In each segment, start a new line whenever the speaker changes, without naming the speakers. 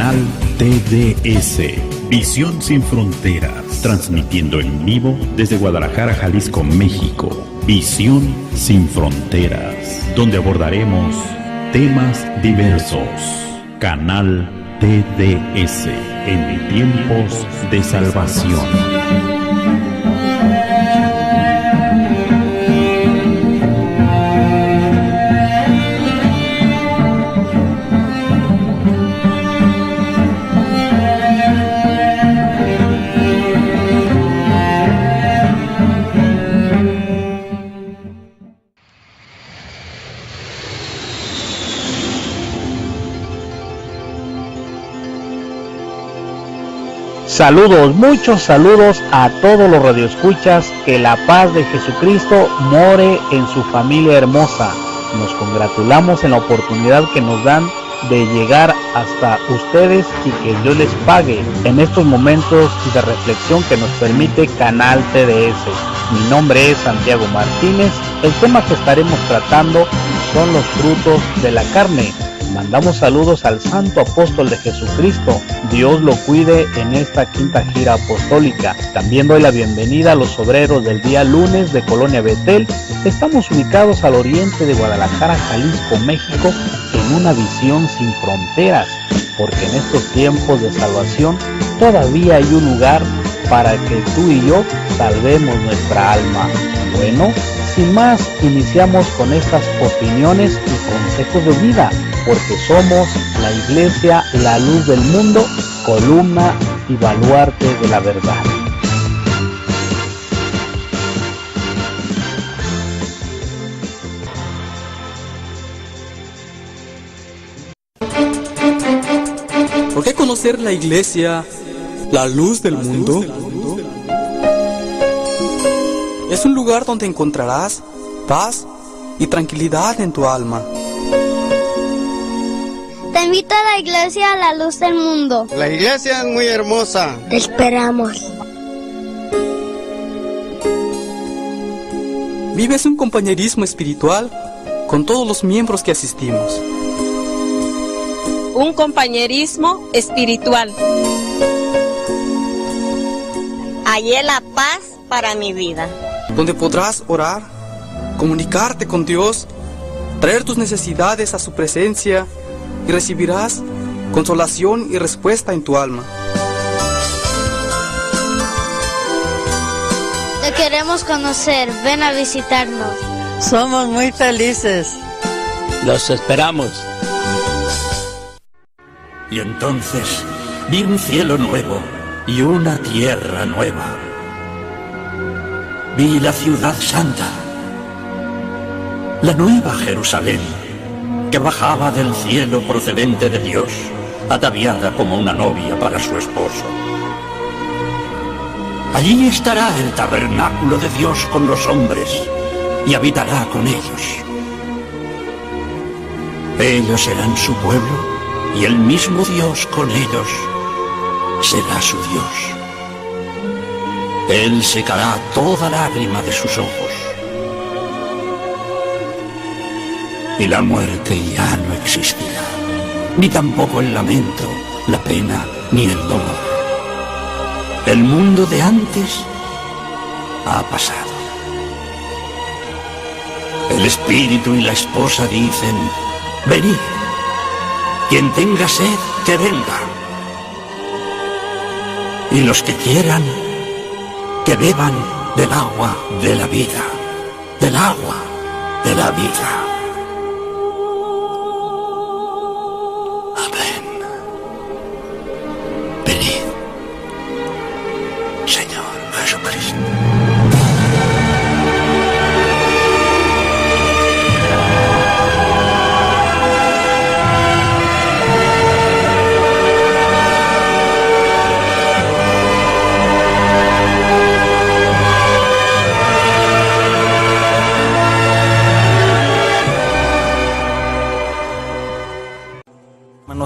Canal TDS, Visión Sin Fronteras, transmitiendo en vivo desde Guadalajara, Jalisco, México. Visión Sin Fronteras, donde abordaremos temas diversos. Canal TDS, en tiempos de salvación.
Saludos, muchos saludos a todos los radioescuchas, que la paz de Jesucristo more en su familia hermosa. Nos congratulamos en la oportunidad que nos dan de llegar hasta ustedes y que Dios les pague en estos momentos de reflexión que nos permite Canal TDS. Mi nombre es Santiago Martínez. El tema que estaremos tratando son los frutos de la carne. Mandamos saludos al Santo Apóstol de Jesucristo. Dios lo cuide en esta quinta gira apostólica. También doy la bienvenida a los obreros del día lunes de Colonia Betel. Estamos ubicados al oriente de Guadalajara, Jalisco, México, en una visión sin fronteras, porque en estos tiempos de salvación todavía hay un lugar para que tú y yo salvemos nuestra alma. Bueno, sin más, iniciamos con estas opiniones y consejos de vida, porque somos la Iglesia, la luz del mundo, columna y baluarte de la verdad.
¿Por qué conocer la Iglesia, la luz del mundo? Es un lugar donde encontrarás paz y tranquilidad en tu alma.
Te invito a la Iglesia, la luz del mundo.
La iglesia es muy hermosa.
Te esperamos.
Vives un compañerismo espiritual con todos los miembros que asistimos.
Un compañerismo espiritual. Hallé la paz para mi vida.
Donde podrás orar, comunicarte con Dios, traer tus necesidades a su presencia y recibirás consolación y respuesta en tu alma.
Te queremos conocer, ven a visitarnos.
Somos muy felices.
Los esperamos.
Y entonces vi un cielo nuevo y una tierra nueva. Vi la ciudad santa, la nueva Jerusalén, que bajaba del cielo procedente de Dios, ataviada como una novia para su esposo. Allí estará el tabernáculo de Dios con los hombres, y habitará con ellos. Ellos serán su pueblo, y el mismo Dios con ellos será su Dios. Él secará toda lágrima de sus ojos. Y la muerte ya no existirá, ni tampoco el lamento, la pena, ni el dolor. El mundo de antes ha pasado. El espíritu y la esposa dicen: venid. Quien tenga sed, que venga. Y los que quieran, que beban del agua de la vida, del agua de la vida. Amén. Venid, Señor Jesucristo.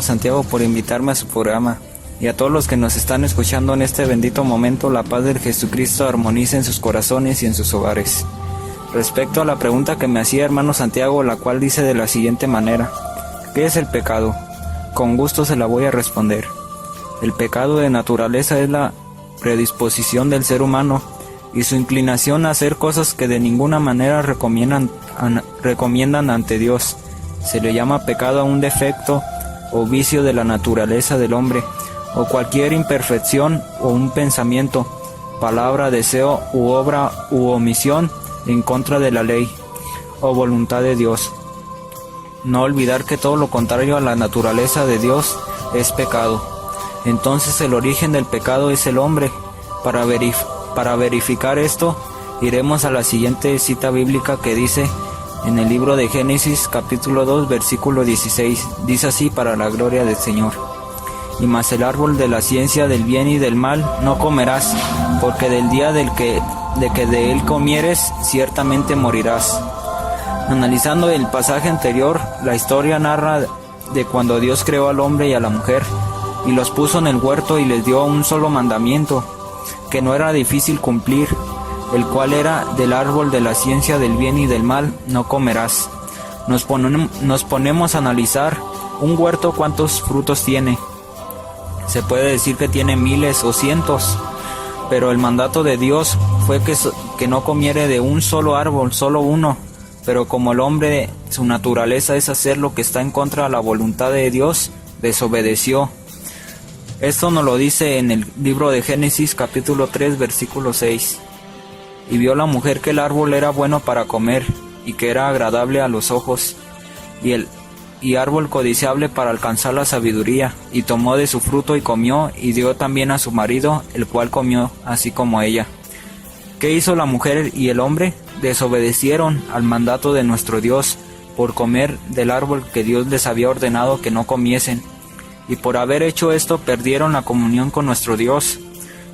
Santiago por invitarme a su programa, y a todos los que nos están escuchando en este bendito momento, la paz del Jesucristo armonice en sus corazones y en sus hogares. Respecto a la pregunta que me hacía hermano Santiago, la cual dice de la siguiente manera: ¿qué es el pecado? con gusto se la voy a responder. El pecado de naturaleza es la predisposición del ser humano y su inclinación a hacer cosas que de ninguna manera recomiendan ante Dios. Se le llama pecado a un defecto o vicio de la naturaleza del hombre, o cualquier imperfección o un pensamiento, palabra, deseo u obra u omisión en contra de la ley o voluntad de Dios. No olvidar que todo lo contrario a la naturaleza de Dios es pecado. Entonces el origen del pecado es el hombre. Para verificar esto, iremos a la siguiente cita bíblica que dice en el libro de Génesis capítulo 2 versículo 16. Dice así: para la gloria del Señor. Y mas el árbol de la ciencia del bien y del mal no comerás, porque del día de que de él comieres, ciertamente morirás. Analizando el pasaje anterior, la historia narra de cuando Dios creó al hombre y a la mujer, y los puso en el huerto y les dio un solo mandamiento, que no era difícil cumplir, el cual era: del árbol de la ciencia del bien y del mal no comerás. Nos ponemos a analizar un huerto, ¿cuántos frutos tiene? Se puede decir que tiene miles o cientos, pero el mandato de Dios fue que no comiere de un solo árbol, solo uno. Pero como el hombre, su naturaleza es hacer lo que está en contra de la voluntad de Dios, desobedeció. Esto nos lo dice en el libro de Génesis capítulo 3 versículo 6. Y vio la mujer que el árbol era bueno para comer, y que era agradable a los ojos, y árbol codiciable para alcanzar la sabiduría, y tomó de su fruto y comió, y dio también a su marido, el cual comió así como ella. ¿Qué hizo la mujer y el hombre? Desobedecieron al mandato de nuestro Dios por comer del árbol que Dios les había ordenado que no comiesen, y por haber hecho esto perdieron la comunión con nuestro Dios.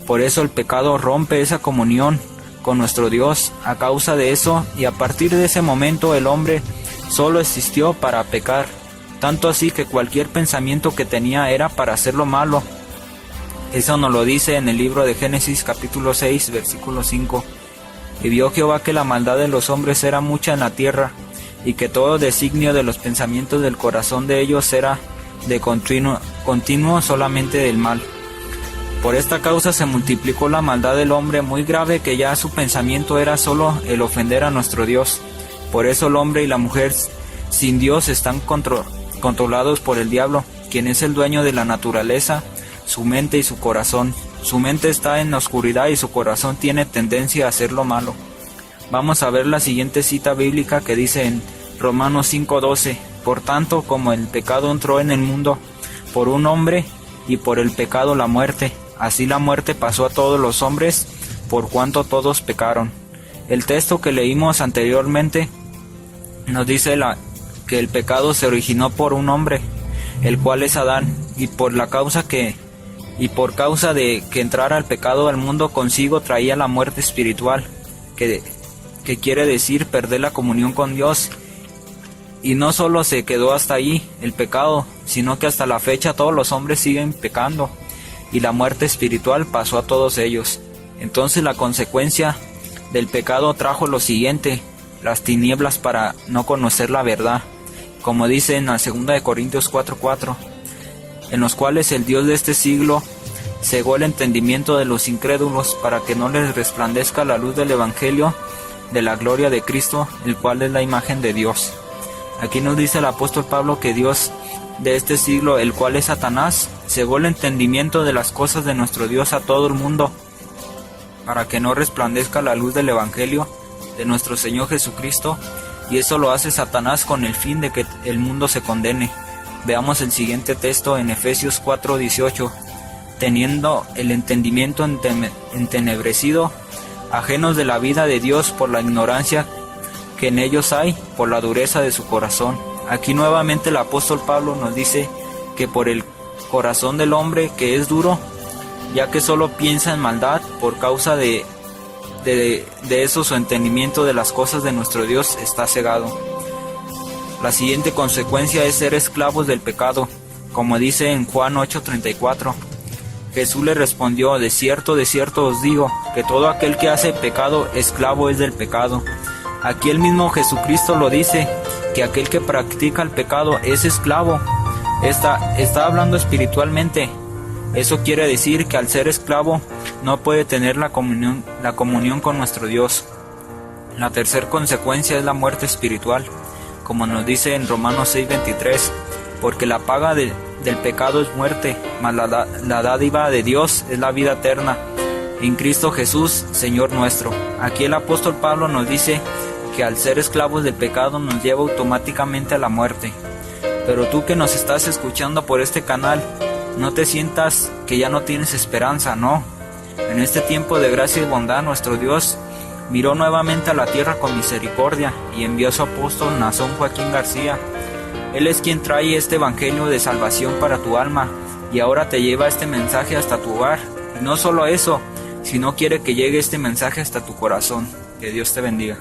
Por eso el pecado rompe esa comunión con nuestro Dios a causa de eso, y a partir de ese momento el hombre solo existió para pecar, tanto así que cualquier pensamiento que tenía era para hacer lo malo. Eso nos lo dice en el libro de Génesis capítulo 6 versículo 5. Y vio Jehová que la maldad de los hombres era mucha en la tierra, y que todo designio de los pensamientos del corazón de ellos era de continuo solamente del mal. Por esta causa se multiplicó la maldad del hombre muy grave, que ya su pensamiento era solo el ofender a nuestro Dios. Por eso el hombre y la mujer sin Dios están controlados por el diablo, quien es el dueño de la naturaleza, su mente y su corazón. Su mente está en la oscuridad y su corazón tiene tendencia a hacer lo malo. Vamos a ver la siguiente cita bíblica que dice en Romanos 5:12. Por tanto, como el pecado entró en el mundo por un hombre, y por el pecado la muerte, así la muerte pasó a todos los hombres, por cuanto todos pecaron. El texto que leímos anteriormente nos dice que el pecado se originó por un hombre, el cual es Adán, y por causa de que entrara el pecado al mundo, consigo traía la muerte espiritual, que quiere decir perder la comunión con Dios. Y no solo se quedó hasta ahí el pecado, sino que hasta la fecha todos los hombres siguen pecando, y la muerte espiritual pasó a todos ellos. Entonces la consecuencia del pecado trajo lo siguiente: las tinieblas para no conocer la verdad, como dice en la 2 de Corintios 4:4, en los cuales el Dios de este siglo cegó el entendimiento de los incrédulos, para que no les resplandezca la luz del Evangelio de la gloria de Cristo, el cual es la imagen de Dios. Aquí nos dice el apóstol Pablo que Dios de este siglo, el cual es Satanás, cegó el entendimiento de las cosas de nuestro Dios a todo el mundo, para que no resplandezca la luz del Evangelio de nuestro Señor Jesucristo, y eso lo hace Satanás con el fin de que el mundo se condene. Veamos el siguiente texto en Efesios 4:18. Teniendo el entendimiento entenebrecido, ajenos de la vida de Dios por la ignorancia que en ellos hay, por la dureza de su corazón. Aquí nuevamente el apóstol Pablo nos dice que por el corazón del hombre que es duro, ya que solo piensa en maldad, por causa de eso su entendimiento de las cosas de nuestro Dios está cegado. La siguiente consecuencia es ser esclavos del pecado, como dice en Juan 8:34. Jesús le respondió: de cierto os digo, que todo aquel que hace pecado, esclavo es del pecado. Aquí el mismo Jesucristo lo dice, que aquel que practica el pecado es esclavo, Está hablando espiritualmente. Eso quiere decir que al ser esclavo no puede tener la comunión con nuestro Dios. La tercera consecuencia es la muerte espiritual, como nos dice en Romanos 6:23, porque la paga del pecado es muerte, mas la dádiva de Dios es la vida eterna en Cristo Jesús, Señor nuestro. Aquí el apóstol Pablo nos dice que al ser esclavos del pecado nos lleva automáticamente a la muerte. Pero tú que nos estás escuchando por este canal, no te sientas que ya no tienes esperanza, no. En este tiempo de gracia y bondad, nuestro Dios miró nuevamente a la tierra con misericordia y envió a su apóstol Nazón Joaquín García. Él es quien trae este evangelio de salvación para tu alma y ahora te lleva este mensaje hasta tu hogar. Y no solo eso, sino quiere que llegue este mensaje hasta tu corazón. Que Dios te bendiga.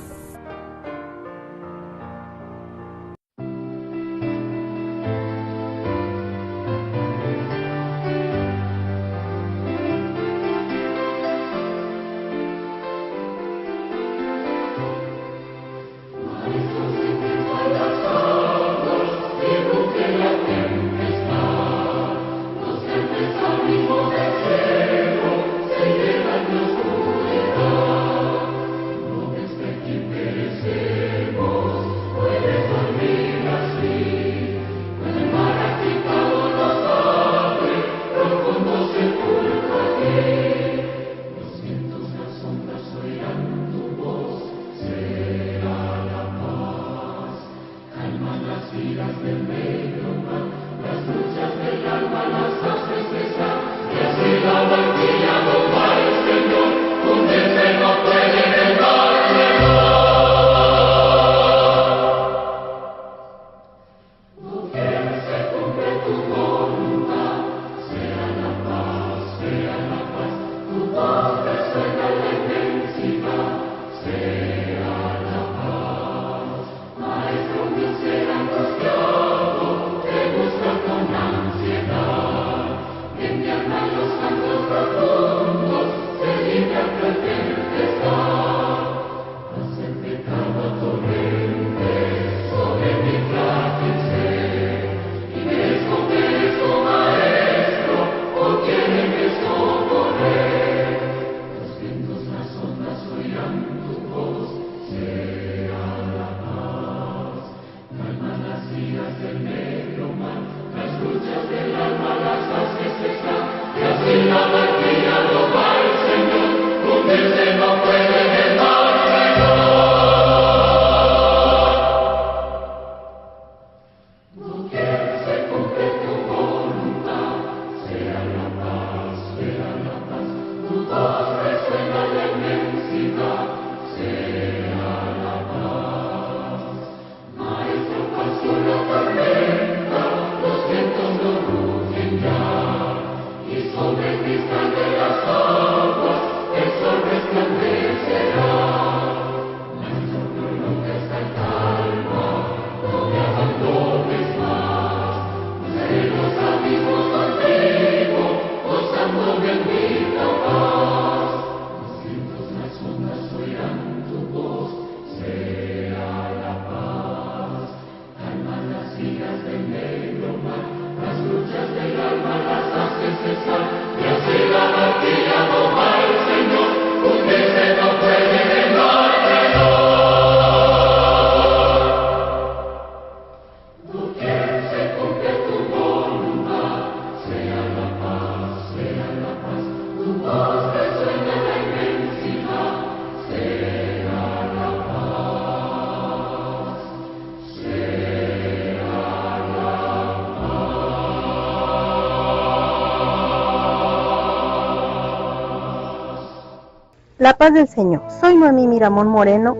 La paz del Señor. Soy Noemí Miramón Moreno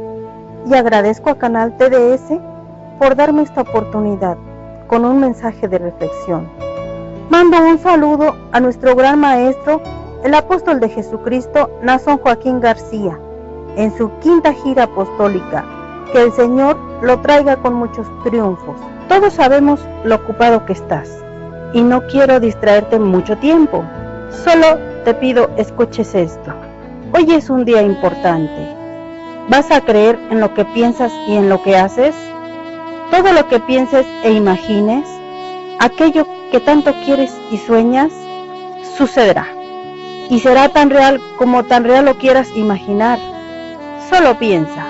y agradezco a Canal TDS por darme esta oportunidad con un mensaje de reflexión. Mando un saludo a nuestro gran maestro, el apóstol de Jesucristo, Nazón Joaquín García, en su 5ª gira apostólica. Que el Señor lo traiga con muchos triunfos. Todos sabemos lo ocupado que estás y no quiero distraerte mucho tiempo. Solo te pido escuches esto. Hoy es un día importante. ¿Vas a creer en lo que piensas y en lo que haces? Todo lo que pienses e imagines aquello que tanto quieres y sueñas, sucederá. Y será tan real como tan real lo quieras imaginar. Solo piensa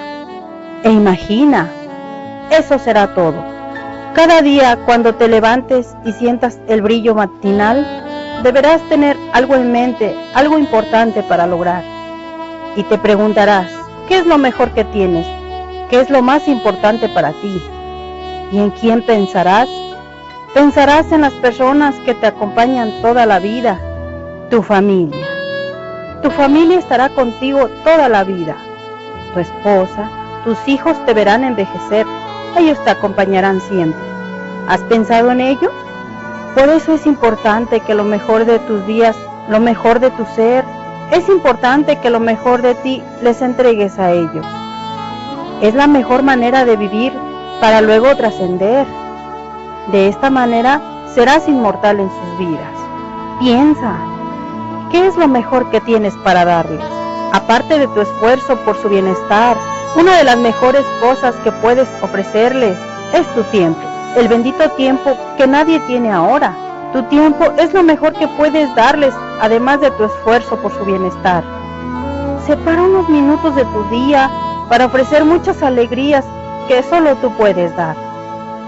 e imagina. Eso será todo. Cada día cuando te levantes y sientas el brillo matinal, deberás tener algo en mente, algo importante para lograr. Y te preguntarás, ¿qué es lo mejor que tienes? ¿Qué es lo más importante para ti? ¿Y en quién pensarás? Pensarás en las personas que te acompañan toda la vida, tu familia. Tu familia estará contigo toda la vida. Tu esposa, tus hijos te verán envejecer, ellos te acompañarán siempre. ¿Has pensado en ello? Por eso es importante que lo mejor de tus días, lo mejor de tu ser, es importante que lo mejor de ti les entregues a ellos. Es la mejor manera de vivir para luego trascender. De esta manera serás inmortal en sus vidas. Piensa, ¿qué es lo mejor que tienes para darles? Aparte de tu esfuerzo por su bienestar, una de las mejores cosas que puedes ofrecerles es tu tiempo, el bendito tiempo que nadie tiene ahora. Tu tiempo es lo mejor que puedes darles, además de tu esfuerzo por su bienestar. Separa unos minutos de tu día para ofrecer muchas alegrías que solo tú puedes dar.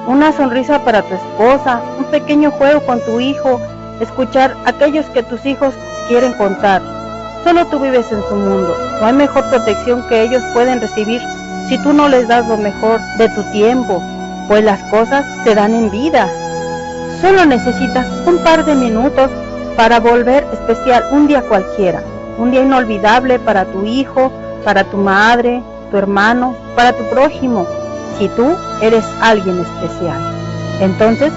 Una sonrisa para tu esposa, un pequeño juego con tu hijo, escuchar aquellos que tus hijos quieren contar. Solo tú vives en su mundo. No hay mejor protección que ellos pueden recibir si tú no les das lo mejor de tu tiempo, pues las cosas se dan en vida. Solo necesitas un par de minutos para volver especial un día cualquiera, un día inolvidable para tu hijo, para tu madre, tu hermano, para tu prójimo. Si tú eres alguien especial, entonces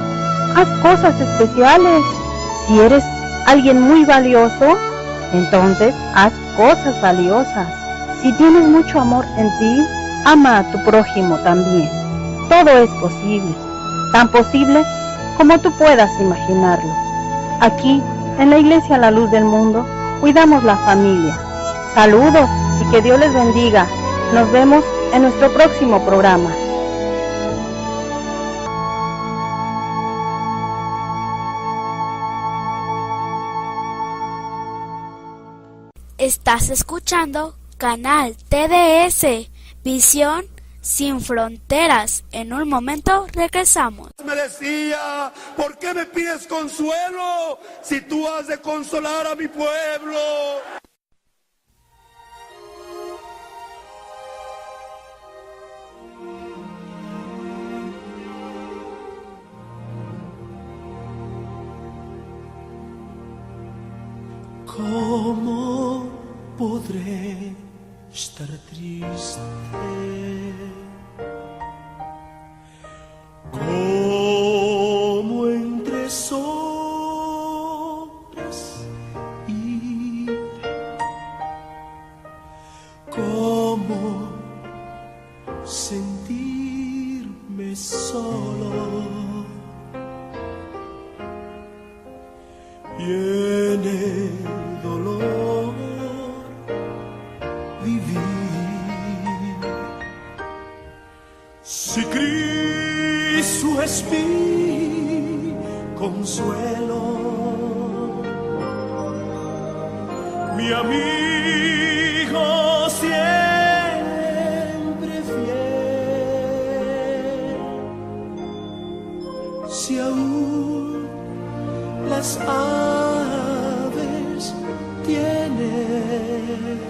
haz cosas especiales. Si eres alguien muy valioso, entonces haz cosas valiosas. Si tienes mucho amor en ti, ama a tu prójimo también. Todo es posible, tan posible como tú puedas imaginarlo. Aquí, en la Iglesia La Luz del Mundo, cuidamos la familia. Saludos y que Dios les bendiga. Nos vemos en nuestro próximo programa.
Estás escuchando Canal TDS, Visión Sin Fronteras. En un momento regresamos.
Me decía, ¿por qué me pides consuelo si tú has de consolar a mi pueblo?
¿Cómo podré estar triste? ¿Cómo entre sombras ir? ¿Cómo sentirme solo? Y en el dolor vivir. Si Cristo es mi consuelo, mi amigo siempre fiel, si aún las aves tienen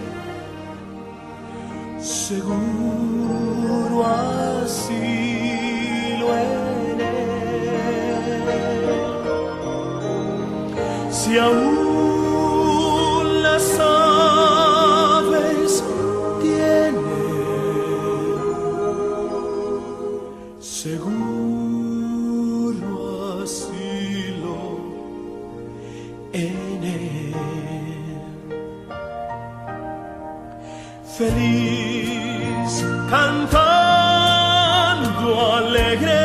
seguro asilo en él, si aún las aves tienen seguro asilo en él. Feliz cantando alegre,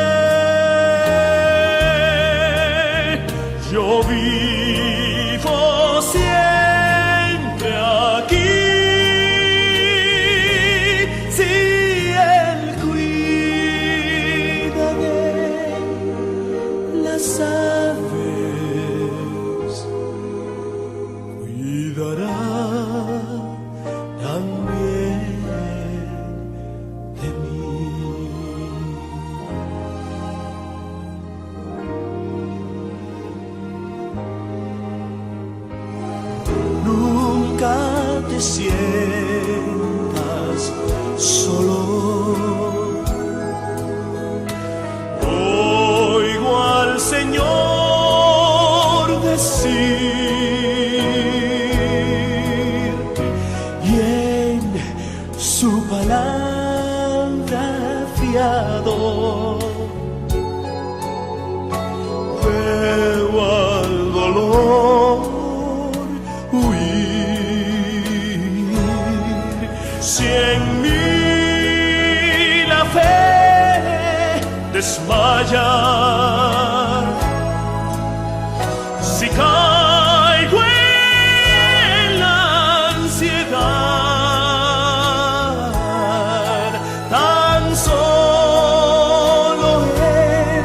yo vivo siempre aquí. Si Él cuida de las aves, su palabra fiado. Veo al dolor huir, si en mí la fe desmayar, si caigo en la ansiedad, tan solo Él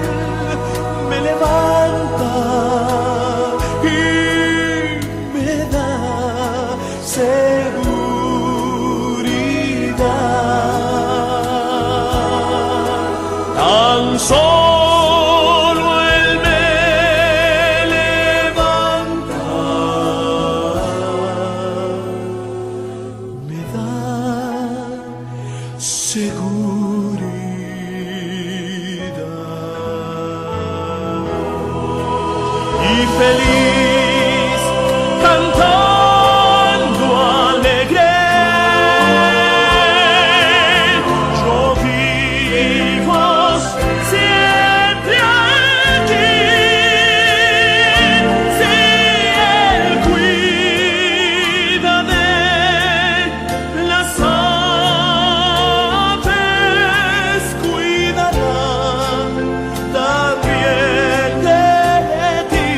me levanta y me da seguridad. Tan solo Él me levanta, me da seguridad. Y feliz cantando alegre, yo vivo siempre aquí. Si Él cuida de las aves, cuidará también de ti.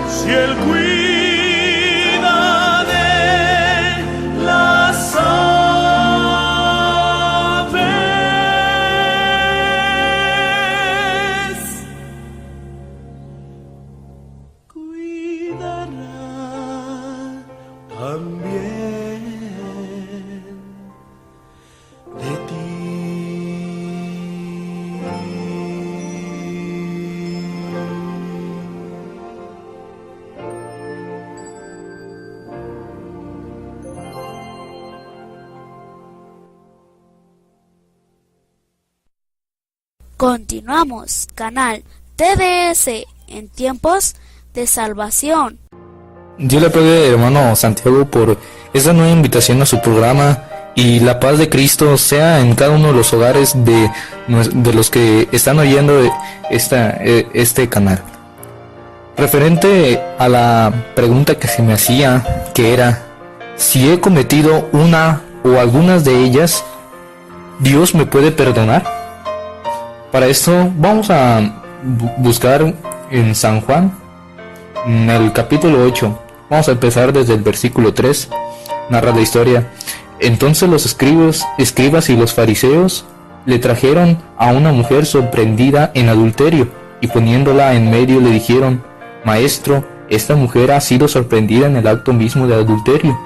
Si Él cuida de las aves, cuidará también de ti.
Continuamos, canal TDS en tiempos de salvación.
Dios le pague, hermano Santiago, por esta nueva invitación a su programa, y la paz de Cristo sea en cada uno de los hogares de los que están oyendo este canal. Referente a la pregunta que se me hacía, que era si he cometido una o algunas de ellas, ¿Dios me puede perdonar? Para esto vamos a buscar en San Juan, en el capítulo 8. Vamos a empezar desde el versículo 3. Narra la historia. Entonces los escribas y los fariseos le trajeron a una mujer sorprendida en adulterio, y poniéndola en medio le dijeron: Maestro, esta mujer ha sido sorprendida en el acto mismo de adulterio,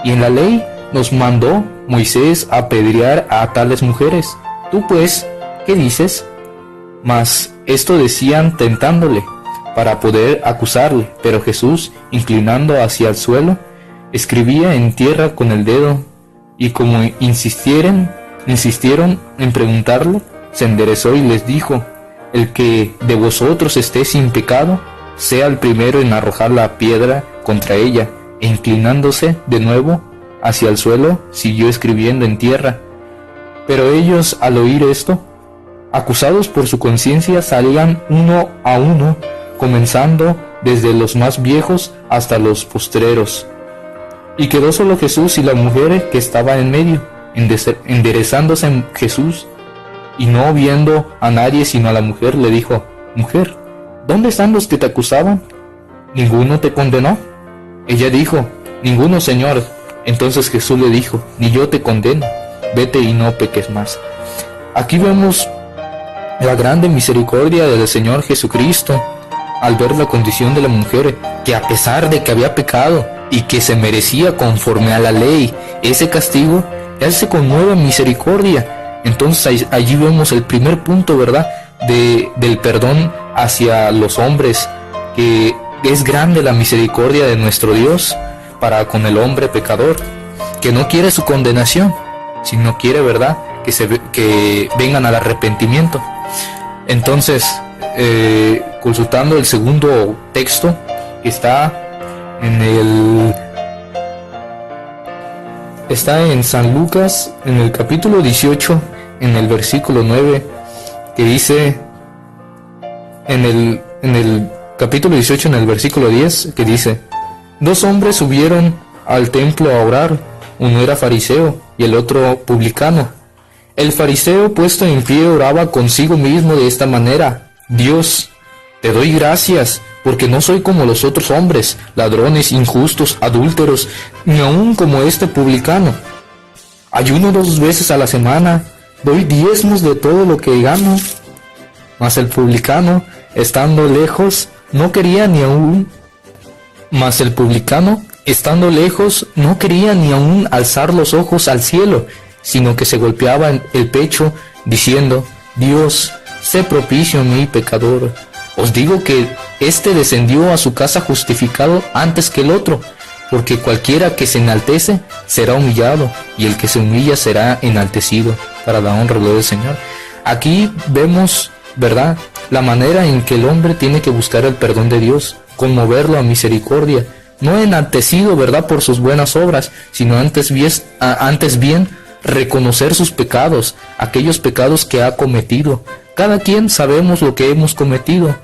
y en la ley nos mandó Moisés apedrear a tales mujeres. Tú pues, ¿qué dices? Mas esto decían tentándole, para poder acusarle. Pero Jesús, inclinando hacia el suelo, escribía en tierra con el dedo, y como insistieron en preguntarle, se enderezó y les dijo: El que de vosotros esté sin pecado, sea el primero en arrojar la piedra contra ella. E inclinándose de nuevo hacia el suelo, siguió escribiendo en tierra. Pero ellos, al oír esto, acusados por su conciencia, salían uno a uno, comenzando desde los más viejos hasta los postreros. Y quedó solo Jesús y la mujer que estaba en medio. Enderezándose en Jesús, y no viendo a nadie sino a la mujer, le dijo: Mujer, ¿dónde están los que te acusaban? ¿Ninguno te condenó? Ella dijo: Ninguno, Señor. Entonces Jesús le dijo: Ni yo te condeno, vete y no peques más. Aquí vemos la grande misericordia del Señor Jesucristo al ver la condición de la mujer, que a pesar de que había pecado y que se merecía conforme a la ley ese castigo, Él se conmueve en misericordia. Entonces allí vemos el primer punto, ¿verdad?, del perdón hacia los hombres, que es grande la misericordia de nuestro Dios para con el hombre pecador, que no quiere su condenación, sino quiere, ¿verdad?, que vengan al arrepentimiento. Entonces, consultando el segundo texto, que está en está en San Lucas, en el capítulo 18, en el versículo 9, que dice, en el capítulo 18, en el versículo 10, que dice: 2 hombres subieron al templo a orar, uno era fariseo y el otro publicano. El fariseo, puesto en pie, oraba consigo mismo de esta manera: Dios, te doy gracias, porque no soy como los otros hombres, ladrones, injustos, adúlteros, ni aun como este publicano. Ayuno 2 veces a la semana, doy diezmos de todo lo que gano. Mas el publicano, estando lejos, no quería ni aun alzar los ojos al cielo, sino que se golpeaba el pecho, diciendo: Dios, sé propicio a mí, pecador. Os digo que éste descendió a su casa justificado antes que el otro, porque cualquiera que se enaltece será humillado, y el que se humilla será enaltecido, para la honra y gloria del Señor. Aquí vemos, ¿verdad?, la manera en que el hombre tiene que buscar el perdón de Dios, conmoverlo a misericordia, no enaltecido, ¿verdad?, por sus buenas obras, sino antes bien reconocer sus pecados, aquellos pecados que ha cometido. Cada quien sabemos lo que hemos cometido,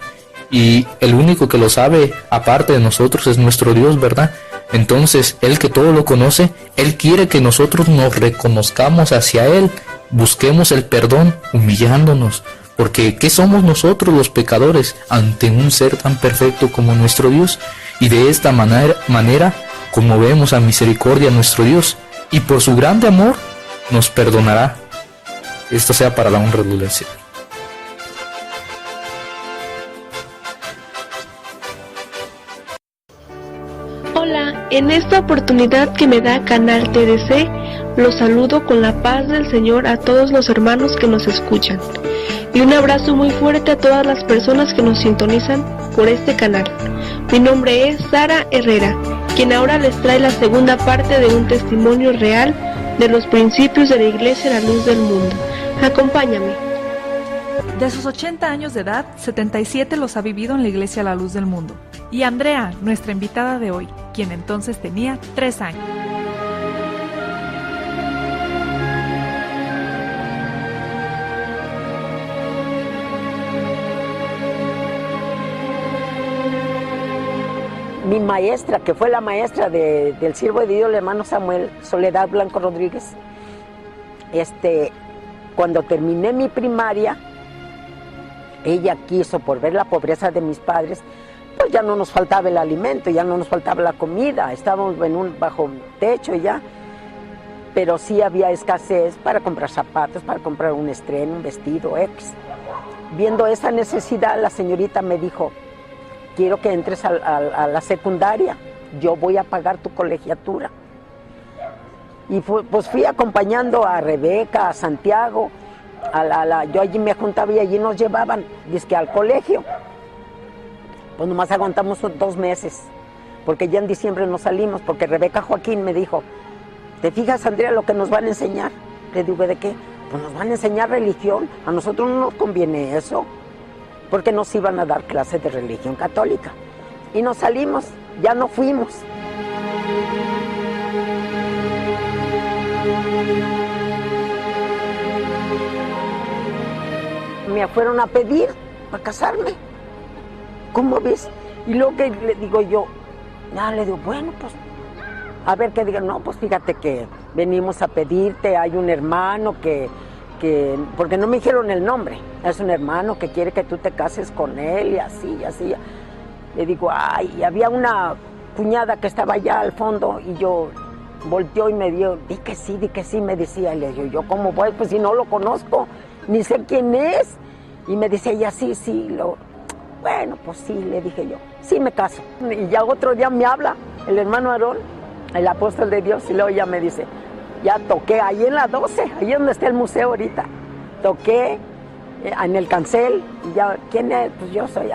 y el único que lo sabe aparte de nosotros es nuestro Dios, ¿verdad? Entonces, Él, que todo lo conoce, Él quiere que nosotros nos reconozcamos hacia Él, busquemos el perdón humillándonos, porque ¿qué somos nosotros los pecadores ante un ser tan perfecto como nuestro Dios? Y de esta manera conmovemos a misericordia a nuestro Dios, y por su grande amor nos perdonará. Esto sea para la honra de Dios.
Hola, en esta oportunidad que me da Canal TDC, los saludo con la paz del Señor a todos los hermanos que nos escuchan. Y un abrazo muy fuerte a todas las personas que nos sintonizan por este canal. Mi nombre es Sara Herrera, quien ahora les trae la segunda parte de un testimonio real de los principios de la Iglesia La Luz del Mundo. Acompáñame.
De sus 80 años de edad, 77 los ha vivido en la Iglesia La Luz del Mundo. Y Andrea, nuestra invitada de hoy, quien entonces tenía 3 años.
Mi maestra, que fue la maestra del siervo de Dios, el hermano Samuel, Soledad Blanco Rodríguez, cuando terminé mi primaria, ella quiso, por ver la pobreza de mis padres, pues ya no nos faltaba el alimento, ya no nos faltaba la comida, estábamos bajo techo ya, pero sí había escasez para comprar zapatos, para comprar un estreno, un vestido, Viendo esa necesidad, la señorita me dijo: quiero que entres a la secundaria, yo voy a pagar tu colegiatura. Y pues fui acompañando a Rebeca, a Santiago, yo allí me juntaba y allí nos llevaban, dizque al colegio. Pues nomás aguantamos 2 meses, porque ya en diciembre nos salimos, porque Rebeca Joaquín me dijo: ¿te fijas, Andrea, lo que nos van a enseñar? Le digo: ¿de qué? Pues nos van a enseñar religión, a nosotros no nos conviene eso, porque nos iban a dar clases de religión católica. Y nos salimos, ya no fuimos. Me fueron a pedir para casarme. ¿Cómo ves? Y luego que le digo yo, le digo, bueno, pues, a ver qué digan. No, pues fíjate que venimos a pedirte, hay un hermano que porque no me dijeron el nombre, es un hermano que quiere que tú te cases con él y así, y así. Le digo, y había una cuñada que estaba allá al fondo y yo volteó y me dio, di que sí, me decía. Y le digo, ¿yo cómo voy? Pues si no lo conozco, ni sé quién es. Y me dice ella, sí, bueno, pues sí, le dije yo, sí me caso. Y ya otro día me habla el hermano Aarón, el apóstol de Dios, y luego ella me dice, ya toqué ahí en la 12, ahí donde está el museo ahorita. Toqué en el cancel, y ya, ¿quién es? Pues yo soy,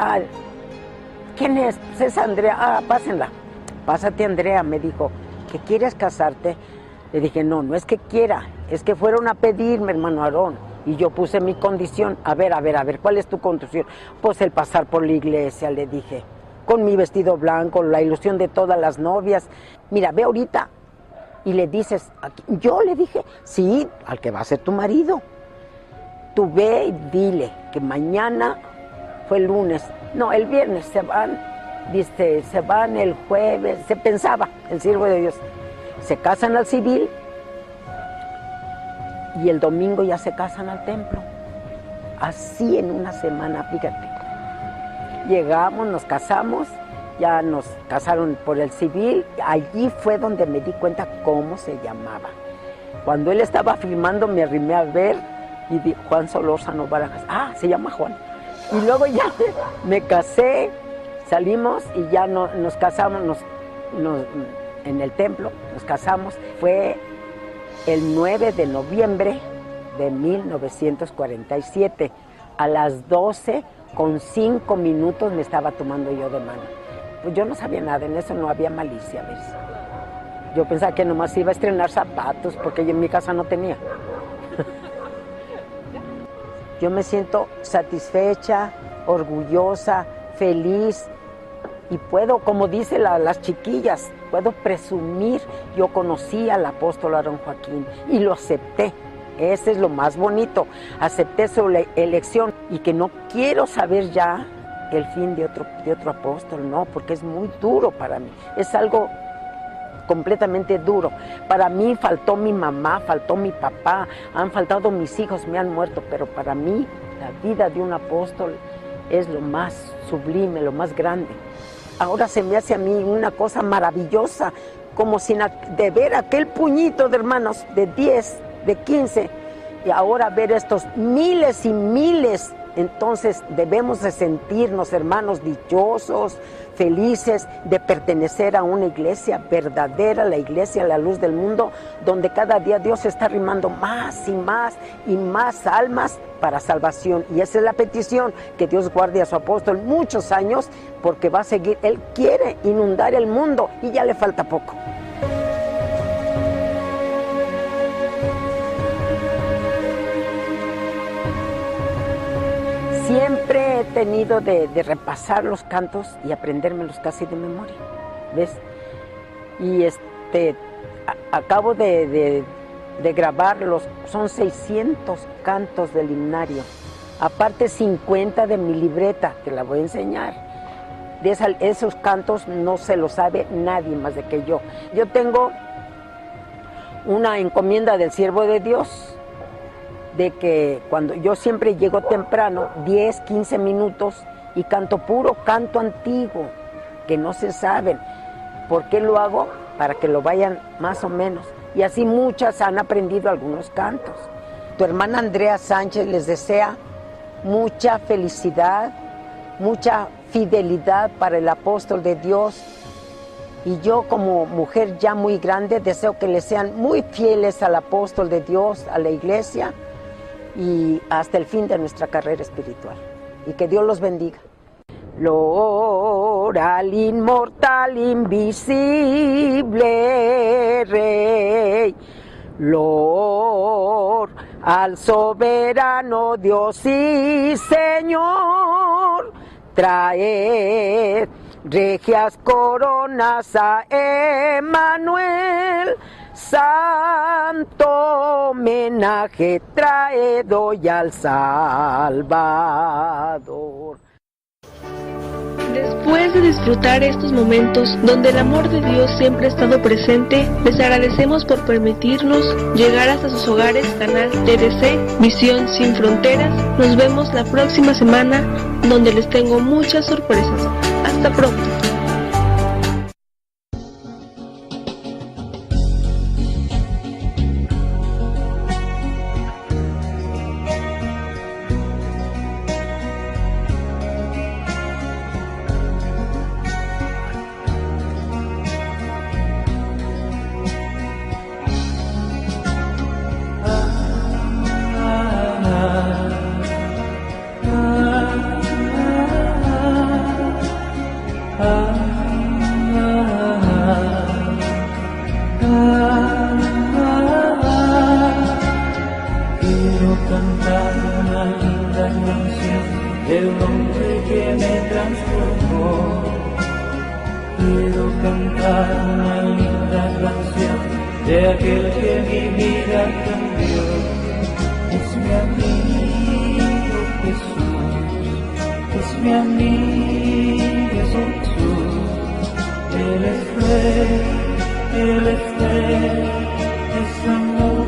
¿quién es? Pues es Andrea. Pásenla. Pásate, Andrea, me dijo, ¿que quieres casarte? Le dije, no es que quiera, es que fueron a pedirme, hermano Aarón. Y yo puse mi condición, a ver, ¿cuál es tu condición? Pues el pasar por la iglesia, le dije, con mi vestido blanco, la ilusión de todas las novias. Mira, ve ahorita, y le dices, yo le dije, sí, al que va a ser tu marido. Tú ve y dile que mañana, fue el lunes, no, el viernes se van, dice, se van el jueves, se pensaba, el siervo de Dios, se casan al civil y el domingo ya se casan al templo. Así en una semana, fíjate. Llegamos, nos casamos, ya nos casaron por el civil. Allí fue donde me di cuenta cómo se llamaba. Cuando él estaba filmando me arrimé a ver y di Juan Solórzano Barajas. Ah, se llama Juan. Y luego ya me casé, salimos y ya nos casamos en el templo, nos casamos. Fue el 9 de noviembre de 1947, a las 12:05 me estaba tomando yo de mano. Pues yo no sabía nada, en eso no había malicia, ¿ves? Yo pensaba que nomás iba a estrenar zapatos, porque yo en mi casa no tenía. Yo me siento satisfecha, orgullosa, feliz, y puedo, como dicen las chiquillas, puedo presumir, yo conocí al apóstol Aarón Joaquín y lo acepté. Ese es lo más bonito, acepté su elección y que no quiero saber ya el fin de otro apóstol, no, porque es muy duro para mí, es algo completamente duro. Para mí faltó mi mamá, faltó mi papá, han faltado mis hijos, me han muerto, pero para mí la vida de un apóstol es lo más sublime, lo más grande. Ahora se me hace a mí una cosa maravillosa, como sin de ver aquel puñito de hermanos de 10, de 15, y ahora ver estos miles y miles. Entonces debemos de sentirnos, hermanos, dichosos, felices de pertenecer a una iglesia verdadera, la iglesia La Luz del Mundo, donde cada día Dios está arrimando más y más y más almas para salvación. Y esa es la petición, que Dios guarde a su apóstol muchos años, porque va a seguir, él quiere inundar el mundo y ya le falta poco. Siempre he tenido de repasar los cantos y aprendérmelos casi de memoria, ¿ves? Y acabo de grabarlos, son 600 cantos del himnario, aparte 50 de mi libreta, te la voy a enseñar. Esos cantos no se los sabe nadie más de que yo. Yo tengo una encomienda del siervo de Dios, de que cuando yo siempre llego temprano, 10, 15 minutos, y canto puro canto antiguo, que no se saben. ¿Por qué lo hago? Para que lo vayan más o menos. Y así muchas han aprendido algunos cantos. Tu hermana Andrea Sánchez les desea mucha felicidad, mucha fidelidad para el apóstol de Dios. Y yo, como mujer ya muy grande, deseo que le sean muy fieles al apóstol de Dios, a la iglesia, y hasta el fin de nuestra carrera espiritual. Y que Dios los bendiga. Lord, al inmortal, invisible Rey, Lord, al soberano Dios y Señor, traed regias coronas a Emmanuel, santo homenaje traed hoy al Salvador.
Después de disfrutar estos momentos donde el amor de Dios siempre ha estado presente, les agradecemos por permitirnos llegar hasta sus hogares. Canal TDC, Visión Sin Fronteras. Nos vemos la próxima semana, donde les tengo muchas sorpresas. Hasta pronto.
Quiero cantar una linda canción de aquel que mi vida cambió. Es mi amigo Jesús, es mi amigo Jesús. Él es Rey, Él es Rey, es amor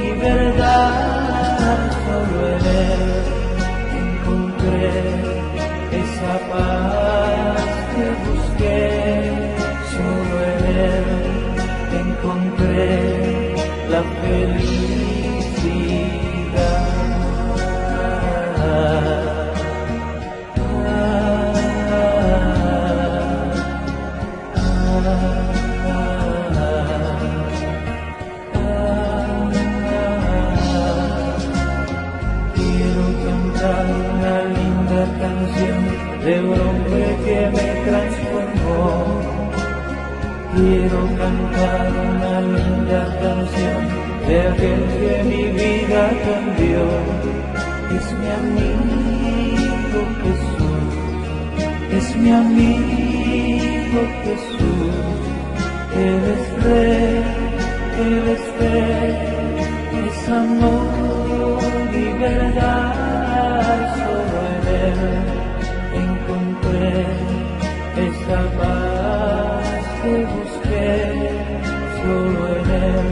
y verdad. Solo en Él encontré esa paz que busqué. Solo en Él encontré la felicidad. Quiero cantar una linda canción de un hombre que me transformó. Quiero cantar una linda canción de aquel que mi vida cambió. Es mi amigo Jesús, es mi amigo Jesús. Él es Rey, Él es Rey, es amor y verdad. Solo en Él encontré esa paz que busqué. Solo en Él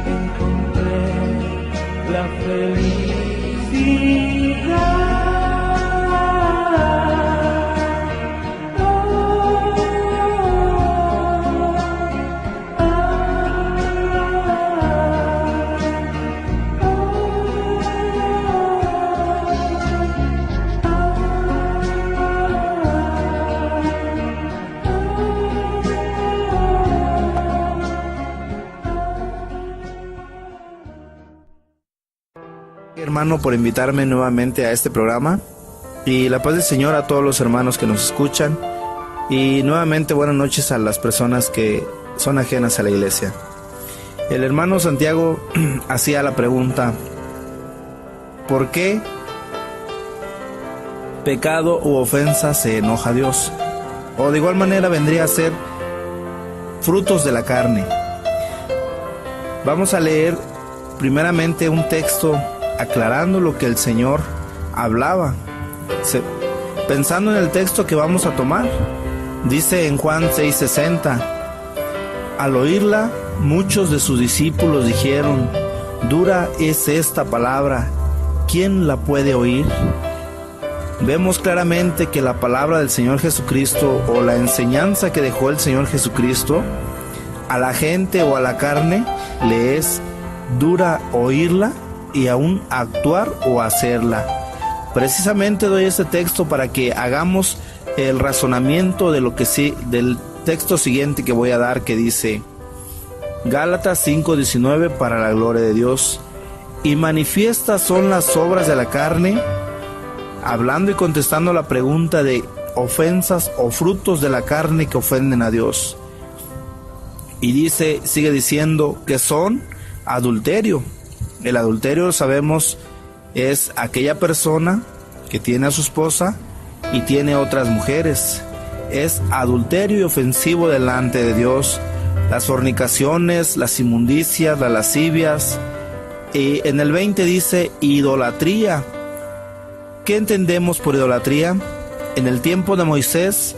encontré la felicidad.
Hermano, por invitarme nuevamente a este programa, y la paz del Señor a todos los hermanos que nos escuchan, y nuevamente buenas noches a las personas que son ajenas a la iglesia. El hermano Santiago hacía la pregunta: ¿por qué pecado u ofensa se enoja a Dios? O de igual manera vendría a ser frutos de la carne. Vamos a leer primeramente un texto aclarando lo que el Señor hablaba, pensando en el texto que vamos a tomar. Dice en Juan 6:60: al oírla, muchos de sus discípulos dijeron: dura es esta palabra, ¿quién la puede oír? Vemos claramente que la palabra del Señor Jesucristo, o la enseñanza que dejó el Señor Jesucristo, a la gente o a la carne le es dura oírla y aún actuar o hacerla. Precisamente doy este texto para que hagamos el razonamiento de lo que sí, del texto siguiente que voy a dar, que dice Gálatas 5:19: para la gloria de Dios. Y manifiestas son las obras de la carne, hablando y contestando la pregunta de ofensas o frutos de la carne que ofenden a Dios. Y dice, sigue diciendo que son adulterio. El adulterio, sabemos, es aquella persona que tiene a su esposa y tiene otras mujeres. Es adulterio y ofensivo delante de Dios. Las fornicaciones, las inmundicias, las lascivias. Y en el 20 dice idolatría. ¿Qué entendemos por idolatría? En el tiempo de Moisés,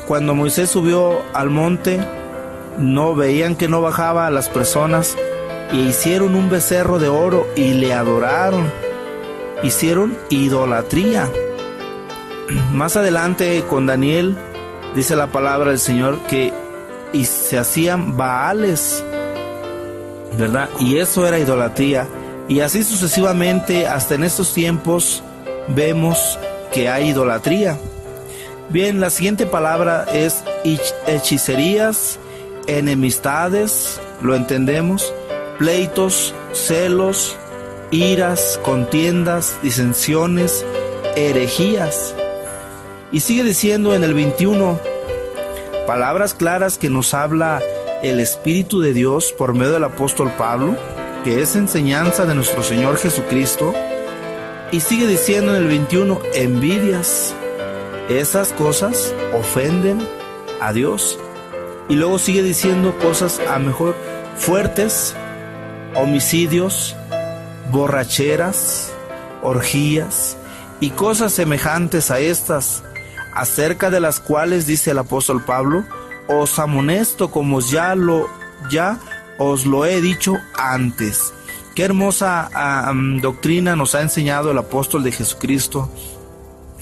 cuando Moisés subió al monte, no veían que no bajaba a las personas, y hicieron un becerro de oro y le adoraron. Hicieron idolatría. Más adelante con Daniel dice la palabra del Señor que se hacían baales, ¿verdad? Y eso era idolatría. Y así sucesivamente hasta en estos tiempos vemos que hay idolatría. Bien, la siguiente palabra es hechicerías, enemistades, lo entendemos, pleitos, celos, iras, contiendas, disensiones, herejías. Y sigue diciendo en el 21, palabras claras que nos habla el Espíritu de Dios por medio del apóstol Pablo, que es enseñanza de nuestro Señor Jesucristo. Y sigue diciendo en el 21, envidias. Esas cosas ofenden a Dios. Y luego sigue diciendo cosas a mejor fuertes: homicidios, borracheras, orgías y cosas semejantes a estas, acerca de las cuales dice el apóstol Pablo: os amonesto como ya os lo he dicho antes. Qué hermosa doctrina nos ha enseñado el apóstol de Jesucristo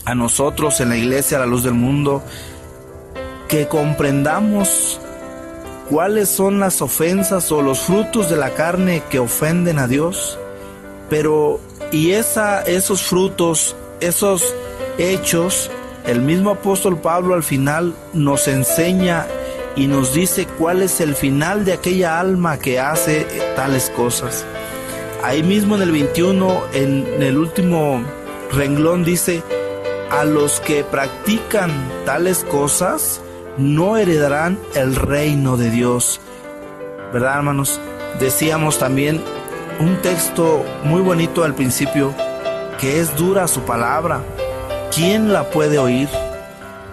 a nosotros en la iglesia La Luz del Mundo, que comprendamos cuáles son las ofensas o los frutos de la carne que ofenden a Dios. Pero esos frutos, esos hechos, el mismo apóstol Pablo al final nos enseña y nos dice cuál es el final de aquella alma que hace tales cosas. Ahí mismo en el 21, en el último renglón, dice: a los que practican tales cosas no heredarán el reino de Dios. ¿Verdad, hermanos? Decíamos también un texto muy bonito al principio, que es dura su palabra. ¿Quién la puede oír?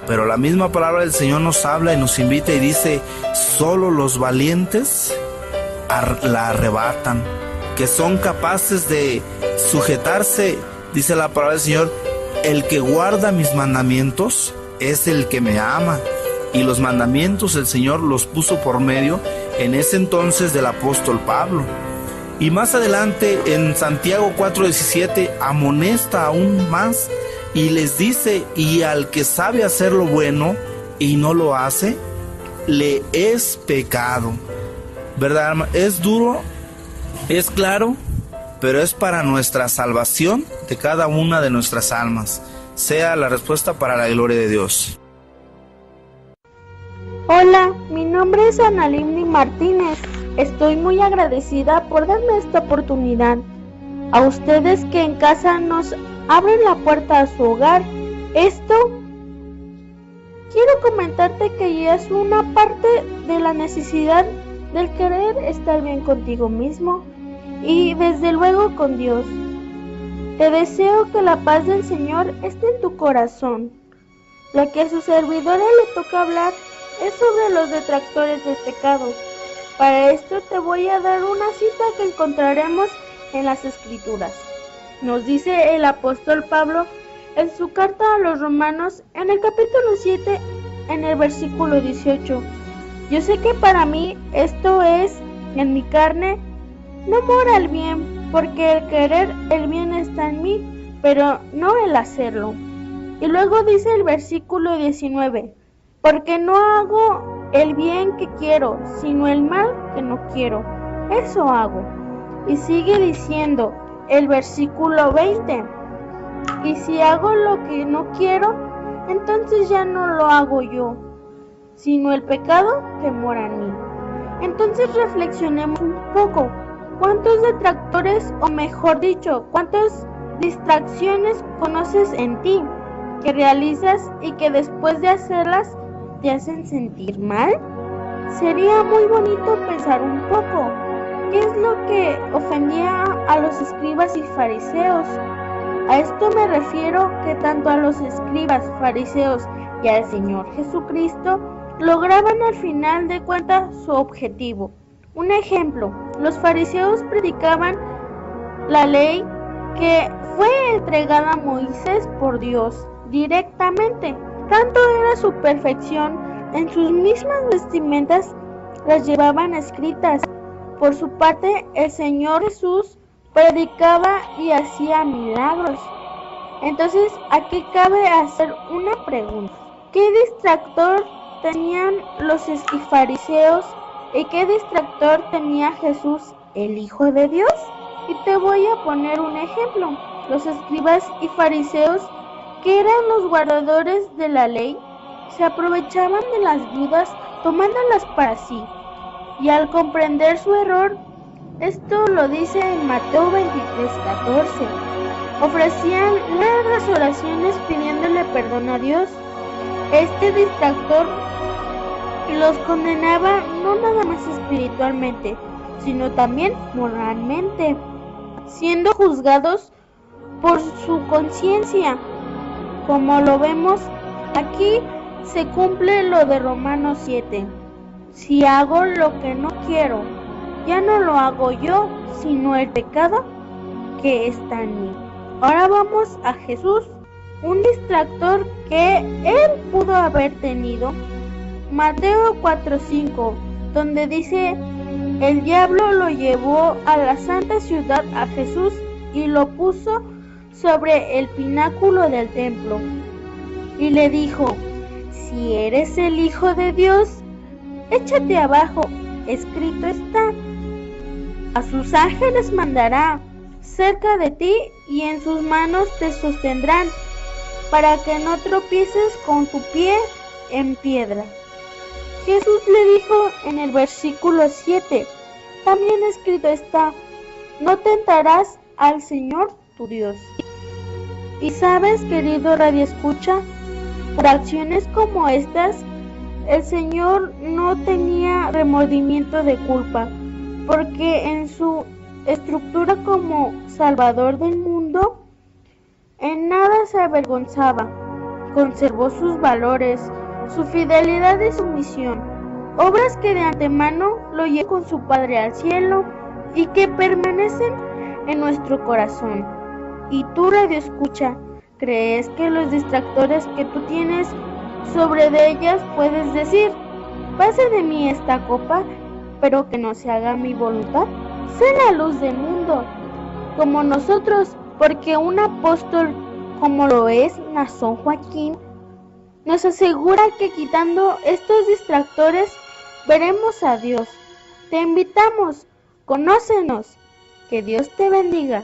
Pero la misma palabra del Señor nos habla y nos invita y dice: solo los valientes la arrebatan, que son capaces de sujetarse. Dice la palabra del Señor: el que guarda mis mandamientos es el que me ama. Y los mandamientos el Señor los puso por medio en ese entonces del apóstol Pablo. Y más adelante en Santiago 4:17 amonesta aún más y les dice: y al que sabe hacer lo bueno y no lo hace, le es pecado. ¿Verdad, hermano? Es duro, es claro, pero es para nuestra salvación de cada una de nuestras almas. Sea la respuesta para la gloria de Dios.
Hola, mi nombre es Analimni Martínez. Estoy muy agradecida por darme esta oportunidad. A ustedes que en casa nos abren la puerta a su hogar, quiero comentarte que ya es una parte de la necesidad del querer estar bien contigo mismo y desde luego con Dios. Te deseo que la paz del Señor esté en tu corazón. Lo que a su servidora le toca hablar es sobre los detractores del pecado. Para esto te voy a dar una cita que encontraremos en las Escrituras. Nos dice el apóstol Pablo en su carta a los Romanos, en el capítulo 7, en el versículo 18. Yo sé que para mí, esto es, en mi carne, no mora el bien, porque el querer el bien está en mí, pero no el hacerlo. Y luego dice el versículo 19, porque no hago el bien que quiero, sino el mal que no quiero. Eso hago. Y sigue diciendo el versículo 20, y si hago lo que no quiero, entonces ya no lo hago yo, sino el pecado que mora en mí. Entonces reflexionemos un poco. ¿Cuántos detractores, o mejor dicho, cuántas distracciones conoces en ti que realizas y que después de hacerlas te hacen sentir mal? Sería muy bonito pensar un poco. ¿Qué es lo que ofendía a los escribas y fariseos? A esto me refiero que tanto a los escribas, fariseos y al Señor Jesucristo lograban al final de cuentas su objetivo. Un ejemplo, los fariseos predicaban la ley que fue entregada a Moisés por Dios directamente. Tanto era su perfección, en sus mismas vestimentas las llevaban escritas. Por su parte, el Señor Jesús predicaba y hacía milagros. Entonces, aquí cabe hacer una pregunta. ¿Qué distractor tenían los fariseos y qué distractor tenía Jesús, el Hijo de Dios? Y te voy a poner un ejemplo. Los escribas y fariseos, que eran los guardadores de la ley, se aprovechaban de las viudas tomándolas para sí. Y al comprender su error, esto lo dice en Mateo 23:14, ofrecían largas oraciones pidiéndole perdón a Dios. Este distractor los condenaba no nada más espiritualmente, sino también moralmente, siendo juzgados por su conciencia. Como lo vemos, aquí se cumple lo de Romanos 7. Si hago lo que no quiero, ya no lo hago yo, sino el pecado que está en mí. Ahora vamos a Jesús, un distractor que él pudo haber tenido. Mateo 4:5, donde dice: el diablo lo llevó a la santa ciudad a Jesús y lo puso sobre el pináculo del templo. Y le dijo: si eres el Hijo de Dios, échate abajo, escrito está: a sus ángeles mandará cerca de ti y en sus manos te sostendrán, para que no tropieces con tu pie en piedra. Jesús le dijo en el versículo 7, también escrito está: no tentarás al Señor tu Dios. Y sabes, querido radioescucha, por acciones como estas, el Señor no tenía remordimiento de culpa, porque en su estructura como Salvador del mundo, en nada se avergonzaba. Conservó sus valores, su fidelidad y su misión, obras que de antemano lo llevan con su Padre al cielo y que permanecen en nuestro corazón. Y tú, radioescucha, ¿crees que los distractores que tú tienes sobre de ellas puedes decir: pase de mí esta copa, pero que no se haga mi voluntad? Sé la luz del mundo, como nosotros, porque un apóstol como lo es Nazón Joaquín nos asegura que quitando estos distractores veremos a Dios. Te invitamos, conócenos, que Dios te bendiga.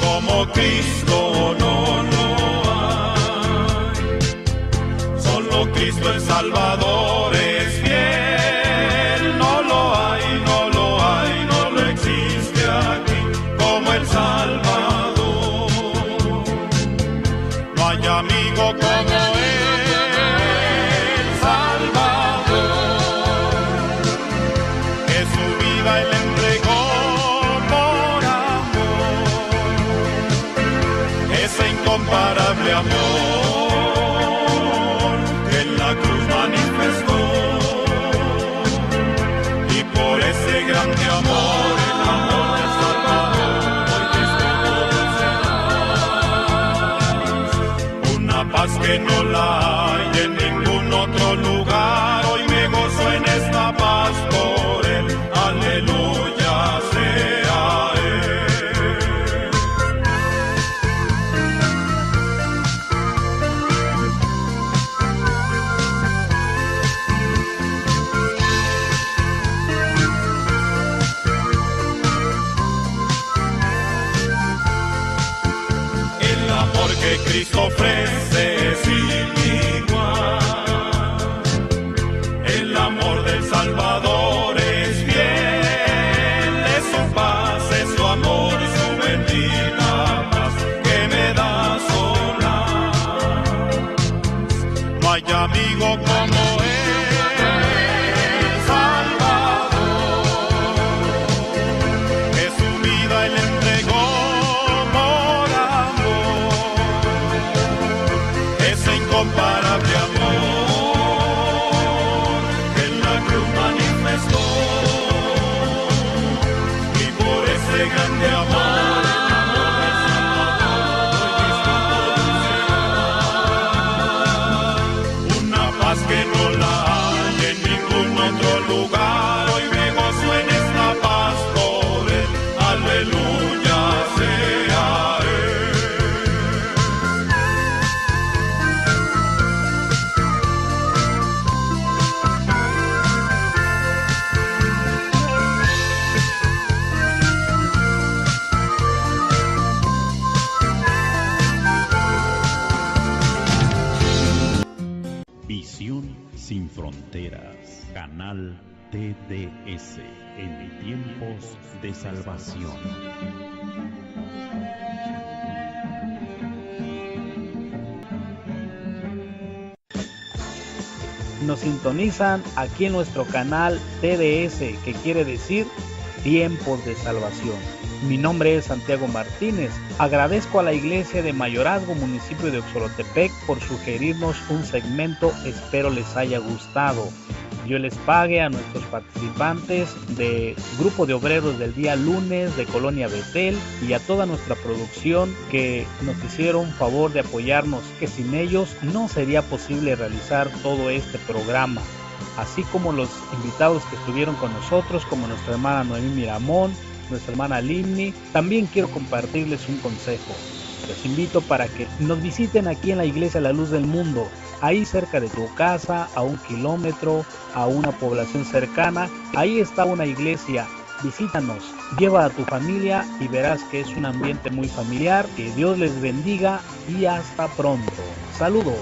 Como Cristo no lo hay, solo Cristo el Salvador es fiel. No lo hay, no lo hay, no lo existe aquí como el Salvador. No hay amigo como el Salvador, que su vida él entregó. Incomparable amor que en la cruz manifestó, y por ese grande amor, el amor del Salvador, hoy te una paz que no la hay en ningún otro lugar. Hoy me gozo en esta paz por él, aleluya sea él. Que Cristo ofrece sin igual, el amor del Salvador es fiel, es su paz, es su amor, su bendita paz que me da solas. No hay amigo como el Salvador, que su vida él entregó. Incomparable amor que en la cruz manifestó, y por ese grande amor, el amor del Salvador, una paz que no la hay en ningún otro lugar. Hoy me gozo en esta paz por él, aleluya sea él.
Visión sin fronteras, canal TDS, en tiempos de salvación.
nos sintonizan aquí en nuestro canal TDS, que quiere decir Tiempos de Salvación. Mi nombre es Santiago Martínez. Agradezco a la Iglesia de Mayorazgo, municipio de Oxolotepec, por sugerirnos un segmento. Espero les haya gustado. Yo les pague a nuestros participantes de Grupo de Obreros del Día Lunes de Colonia Betel y a toda nuestra producción que nos hicieron favor de apoyarnos, que sin ellos no sería posible realizar todo este programa, así como los invitados que estuvieron con nosotros, como nuestra hermana Noemí Miramón, nuestra hermana Limni. También quiero compartirles un consejo. Los invito para que nos visiten aquí en la Iglesia La Luz del Mundo, ahí cerca de tu casa, a 1 kilómetro, a una población cercana. Ahí está una iglesia. Visítanos, lleva a tu familia y verás que es un ambiente muy familiar. Que Dios les bendiga y hasta pronto. Saludos.